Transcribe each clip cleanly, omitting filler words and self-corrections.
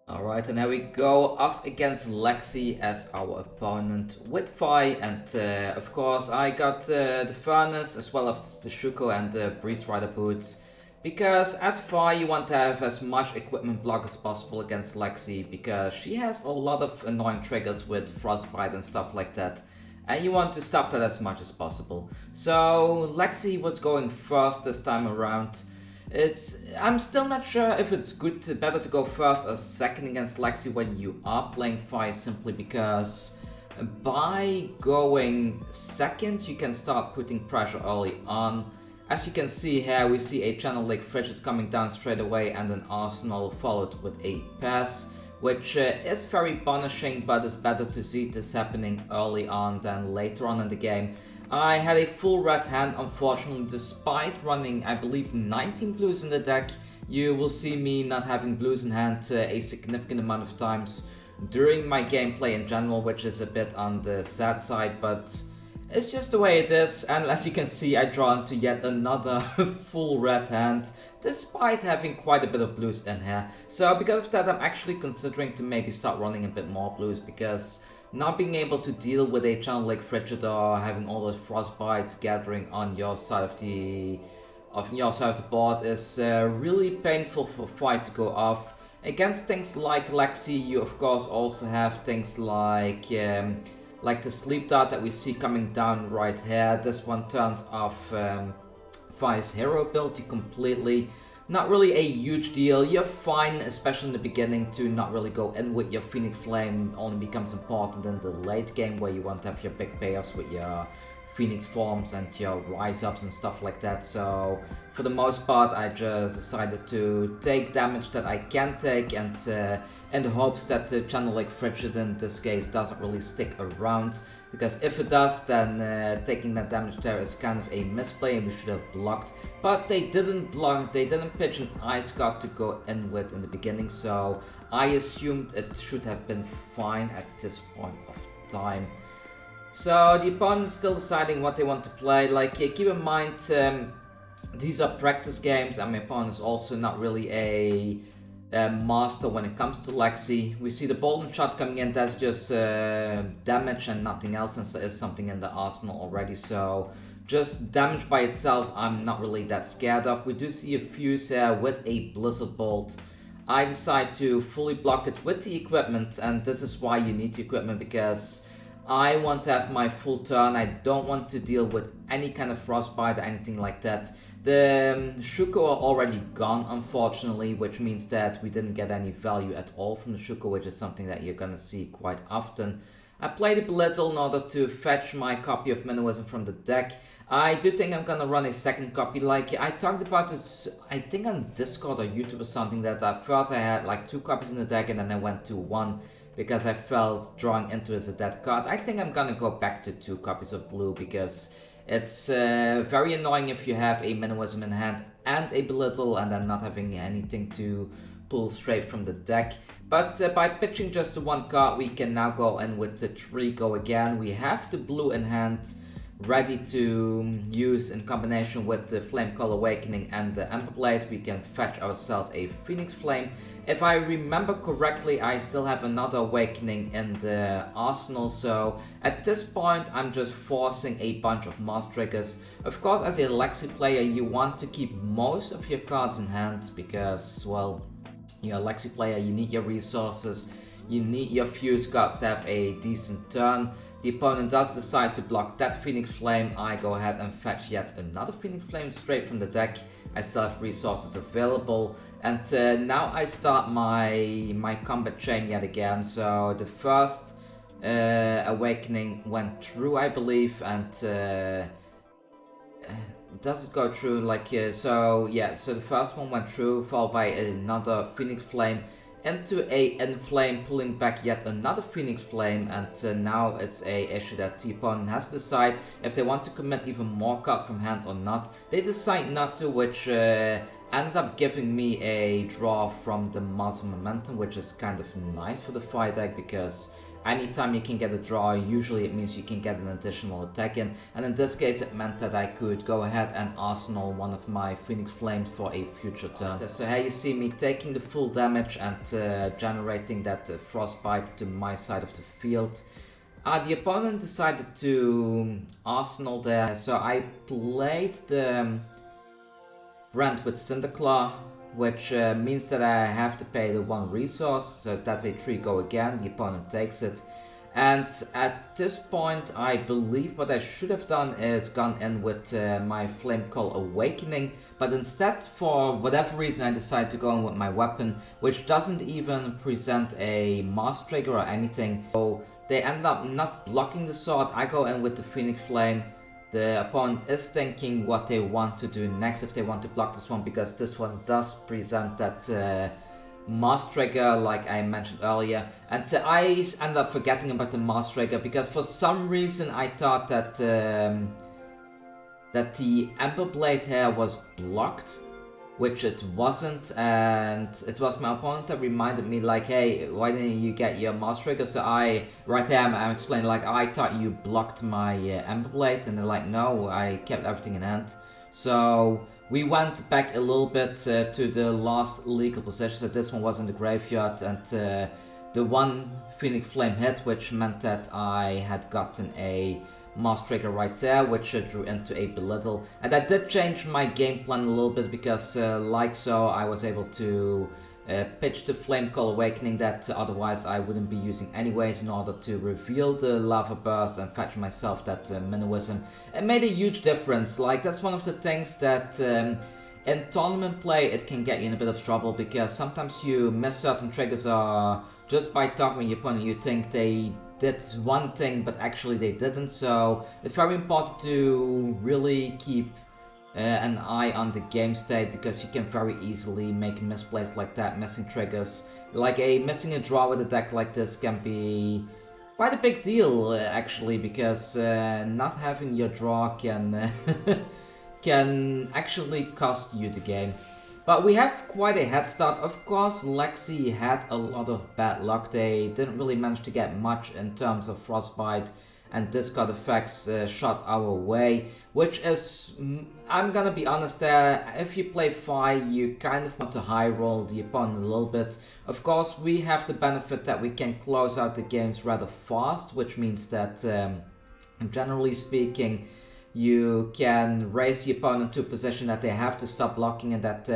Alright, and now we go off against Lexi as our opponent with Fi, and of course I got the Furnace as well as the Shuko and the Breeze Rider boots, because as Fi you want to have as much equipment block as possible against Lexi, because she has a lot of annoying triggers with Frostbite and stuff like that, and you want to stop that as much as possible. So Lexi was going first this time around. I'm still not sure if it's better to go first or second against Lexi when you are playing Fi, simply because by going second you can start putting pressure early on. As you can see here, we see a Channel Lake Frigid coming down straight away and an Arsenal followed with a pass, which is very punishing, but it's better to see this happening early on than later on in the game. I had a full red hand, unfortunately, despite running, I believe, 19 blues in the deck. You will see me not having blues in hand a significant amount of times during my gameplay in general, which is a bit on the sad side, but it's just the way it is. And as you can see, I draw into yet another full red hand, despite having quite a bit of blues in here. So because of that, I'm actually considering to maybe start running a bit more blues, because not being able to deal with a Channel Lake Frigid or having all those frostbites gathering on your side of the board is really painful for fight to go off. Against things like Lexi, you of course also have things like the sleep dart that we see coming down right here. This one turns off Fi's hero ability completely. Not really a huge deal. You're fine, especially in the beginning, to not really go in with your Phoenix Flame. Only becomes important in the late game where you want to have your big payoffs with your Phoenix forms and your rise ups and stuff like that. So for the most part, I just decided to take damage that I can take, and in the hopes that the Channel Lake Frigid in this case doesn't really stick around. Because if it does, then taking that damage there is kind of a misplay and we should have blocked. But they didn't block, they didn't pitch an Ice Guard to go in with in the beginning, so I assumed it should have been fine at this point of time. So the opponent's still deciding what they want to play. Like, keep in mind, these are practice games, and my opponent is also not really a master when it comes to Lexi. We see the Bolden shot coming in, that's just damage and nothing else, since there is something in the arsenal already, so just damage by itself I'm not really that scared of. We do see a fuse here with a Blizzard Bolt. I decide to fully block it with the equipment, and this is why you need the equipment, because I want to have my full turn. I don't want to deal with any kind of frostbite or anything like that. The Shuko are already gone, unfortunately, which means that we didn't get any value at all from the Shuko, which is something that you're gonna see quite often. I played a little in order to fetch my copy of Minnowism from the deck. I do think I'm gonna run a second copy. Like, I talked about this, I think on Discord or YouTube or something, that at first I had like 2 copies in the deck and then I went to 1 because I felt drawing into it as a dead card. I think I'm gonna go back to 2 copies of blue, because it's very annoying if you have a Minnowism in hand and a Belittle and then not having anything to pull straight from the deck. But by pitching just the 1 card, we can now go in with the 3 go again. We have the blue in hand, ready to use in combination with the Flame Call Awakening and the Ember Blade. We can fetch ourselves a Phoenix Flame. If I remember correctly, I still have another Awakening in the arsenal, so at this point I'm just forcing a bunch of Moss triggers. Of course, as a Lexi player, you want to keep most of your cards in hand, because, well, you're a Lexi player, you need your resources, you need your fuse cards to have a decent turn. The opponent does decide to block that Phoenix Flame. I go ahead and fetch yet another Phoenix Flame straight from the deck. I still have resources available. And now I start my combat chain yet again. So the first Awakening went through, I believe, and does it go through? Like, so yeah, so the first one went through, followed by another Phoenix Flame into a Inflame, pulling back yet another Phoenix Flame, and now it's a issue that the opponent has to decide if they want to commit even more card from hand or not. They decide not to, which ended up giving me a draw from the Muscle Momentum, which is kind of nice for the fight deck, because anytime you can get a draw, usually it means you can get an additional attack in, and in this case it meant that I could go ahead and arsenal one of my Phoenix Flames for a future turn. So here you see me taking the full damage and generating that frostbite to my side of the field. The opponent decided to arsenal there, so I played the Brand with Cinderclaw, which means that I have to pay the 1 resource, so that's a 3 go again, the opponent takes it. And at this point I believe what I should have done is gone in with my Flame Call Awakening, but instead for whatever reason I decided to go in with my weapon, which doesn't even present a Master Trigger or anything. So they end up not blocking the sword, I go in with the Phoenix Flame. The opponent is thinking what they want to do next if they want to block this one, because this one does present that Master Trigger like I mentioned earlier. And I end up forgetting about the Master Trigger because for some reason I thought that that the Ember Blade here was blocked, which it wasn't, and it was my opponent that reminded me like, hey, why didn't you get your Master Trigger? So right here I'm explaining like, I thought you blocked my Ember Blade, and they're like, no, I kept everything in hand. So we went back a little bit to the last legal position, so this one was in the graveyard, and the 1 Phoenix Flame hit, which meant that I had gotten a Master Trigger right there, which drew into a Belittle. And I did change my game plan a little bit because like so I was able to pitch the Flame Call Awakening that otherwise I wouldn't be using anyways, in order to reveal the Lava Burst and fetch myself that Minnowism. It made a huge difference. Like, that's one of the things that in tournament play it can get you in a bit of trouble, because sometimes you miss certain triggers, or just by talking to your opponent you think they did one thing but actually they didn't. So it's very important to really keep an eye on the game state, because you can very easily make misplays like that, missing triggers. Like missing a draw with a deck like this can be quite a big deal actually, because not having your draw can can actually cost you the game. But we have quite a head start. Of course, Lexi had a lot of bad luck. They didn't really manage to get much in terms of Frostbite and discard effects shot our way, which is, I'm gonna be honest there, if you play Fi, you kind of want to high roll the opponent a little bit. Of course, we have the benefit that we can close out the games rather fast, which means that, generally speaking, you can raise the opponent to a position that they have to stop blocking, and that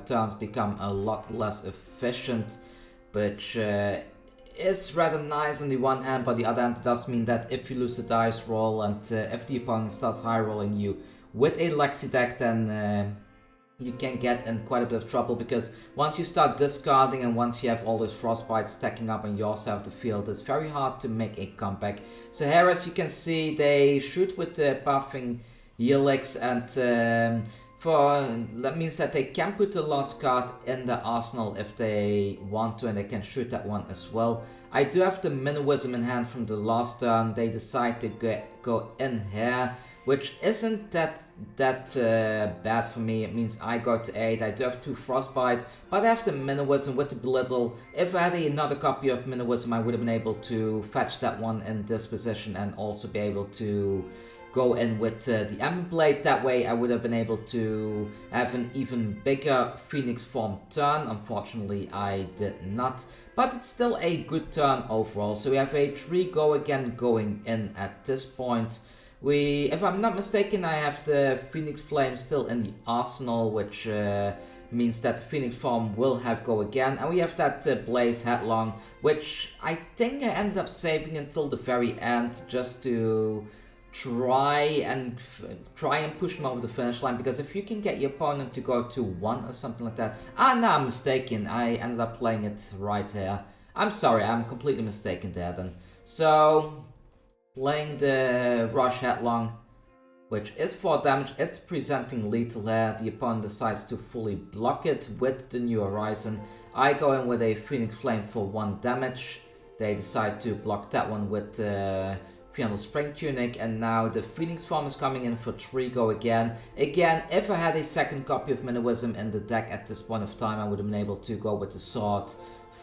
turns become a lot less efficient, which is rather nice on the one hand. But the other hand, it does mean that if you lose a dice roll and if the opponent starts high rolling you with a Lexi deck, then you can get in quite a bit of trouble, because once you start discarding and once you have all those Frostbites stacking up on your side of the field, it's very hard to make a comeback. So here, as you can see, they shoot with the Buffing Helix, and that means that they can put the last card in the arsenal if they want to, and they can shoot that one as well. I do have the Minnowism in hand from the last turn. They decide to go in here, which isn't that bad for me. It means I go to 8, I do have 2 Frostbite, but I have the Minnowism with the Belittle. If I had another copy of Minnowism, I would have been able to fetch that one in this position and also be able to go in with the Ember Blade. That way I would have been able to have an even bigger Phoenix form turn. Unfortunately, I did not, but it's still a good turn overall. So we have a 3 go again going in at this point. If I'm not mistaken, I have the Phoenix Flame still in the arsenal, which means that the Phoenix form will have go again. And we have that Blaze Headlong, which I think I ended up saving until the very end, just to try and push them over the finish line, because if you can get your opponent to go to 1 or something like that. No, I'm mistaken. I ended up playing it right here. I'm sorry, I'm completely mistaken there then. So playing the Rush Headlong, which is 4 damage, it's presenting lethal here. The opponent decides to fully block it with the New Horizon. I go in with a Phoenix Flame for 1 damage. They decide to block that one with Fiandal Spring Tunic, and now the Phoenix form is coming in for 3 go again. Again, if I had a second copy of Minnowism in the deck at this point of time, I would have been able to go with the sword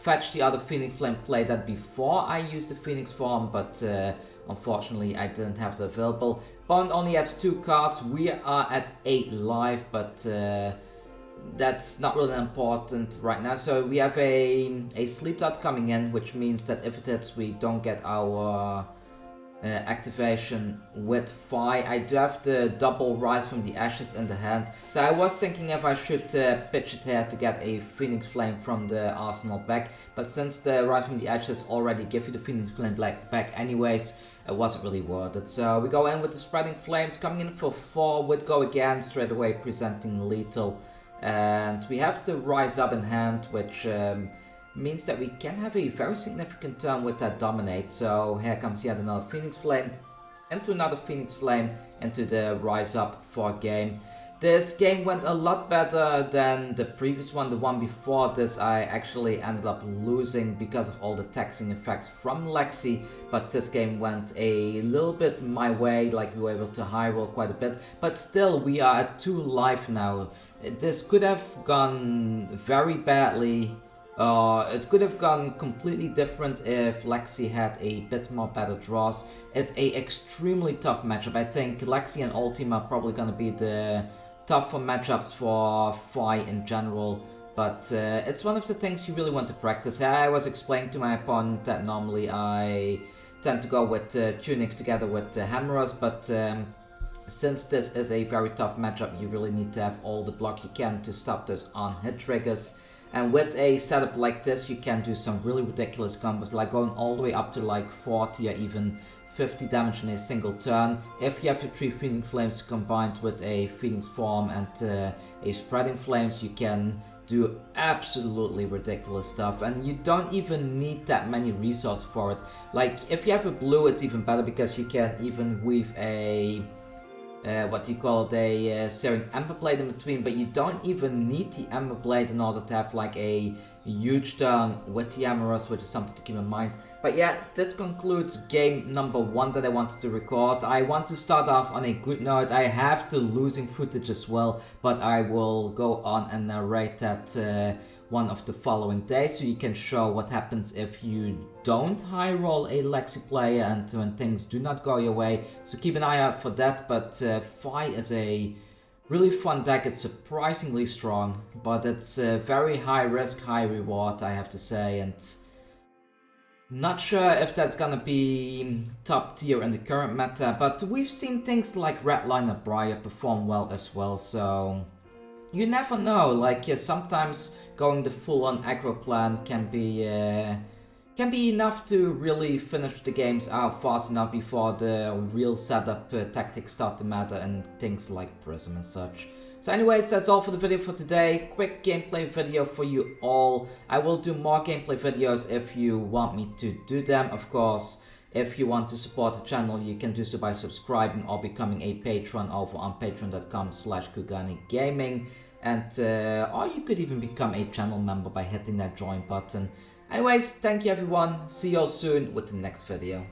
fetch the other Phoenix Flame, play that before I use the Phoenix form, but unfortunately I didn't have it available. Opponent only has 2 cards, we are at 8 life, but that's not really important right now. So we have a Sleep Dart coming in, which means that if it hits we don't get our activation with Phi. I do have the double Rise from the Ashes in the hand, so I was thinking if I should pitch it here to get a Phoenix Flame from the arsenal back, but since the Rise from the Ashes already give you the Phoenix Flame back anyways, it wasn't really worth it. So we go in with the Spreading Flames, coming in for 4 with Go Again, straight away presenting lethal, and we have the Rise Up in hand, which means that we can have a very significant turn with that Dominate. So here comes yet another Phoenix Flame, into another Phoenix Flame, into the Rise Up for game. This game went a lot better than the previous one. The one before this I actually ended up losing because of all the taxing effects from Lexi, but this game went a little bit my way, like we were able to high roll quite a bit, but still we are at 2 life now. This could have gone very badly. It could have gone completely different if Lexi had a bit more better draws. It's a extremely tough matchup. I think Lexi and Ultima are probably going to be the tougher matchups for Phi in general, but it's one of the things you really want to practice. I was explaining to my opponent that normally I tend to go with Tunic together with Hammerers, but since this is a very tough matchup, you really need to have all the block you can to stop those on-hit triggers. And with a setup like this, you can do some really ridiculous combos, like going all the way up to like 40 or even 50 damage in a single turn. If you have the 3 Phoenix Flames combined with a Phoenix form and a Spreading Flames, you can do absolutely ridiculous stuff, and you don't even need that many resources for it. Like if you have a blue, it's even better because you can even weave a what do you call it, a Searing Ember Blade in between, but you don't even need the Ember Blade in order to have like a huge turn with the Amarus, which is something to keep in mind. But yeah, this concludes game number 1 that I wanted to record. I want to start off on a good note. I have the losing footage as well, but I will go on and narrate that one of the following days, so you can show what happens if you don't high roll a Lexi player and when things do not go your way. So keep an eye out for that. But Phi is a really fun deck. It's surprisingly strong, but it's very high risk, high reward, I have to say, and not sure if that's gonna be top tier in the current meta, but we've seen things like Redliner Briar perform well as well, so you never know. Like sometimes going the full-on aggro plan can be enough to really finish the games out fast enough before the real setup tactics start to matter and things like Prism and such. So anyways, that's all for the video for today. Quick gameplay video for you all. I will do more gameplay videos if you want me to do them. Of course, if you want to support the channel, you can do so by subscribing or becoming a patron over on patreon.com/Kugane Gaming. And or you could even become a channel member by hitting that join button. Anyways, thank you everyone. See you all soon with the next video.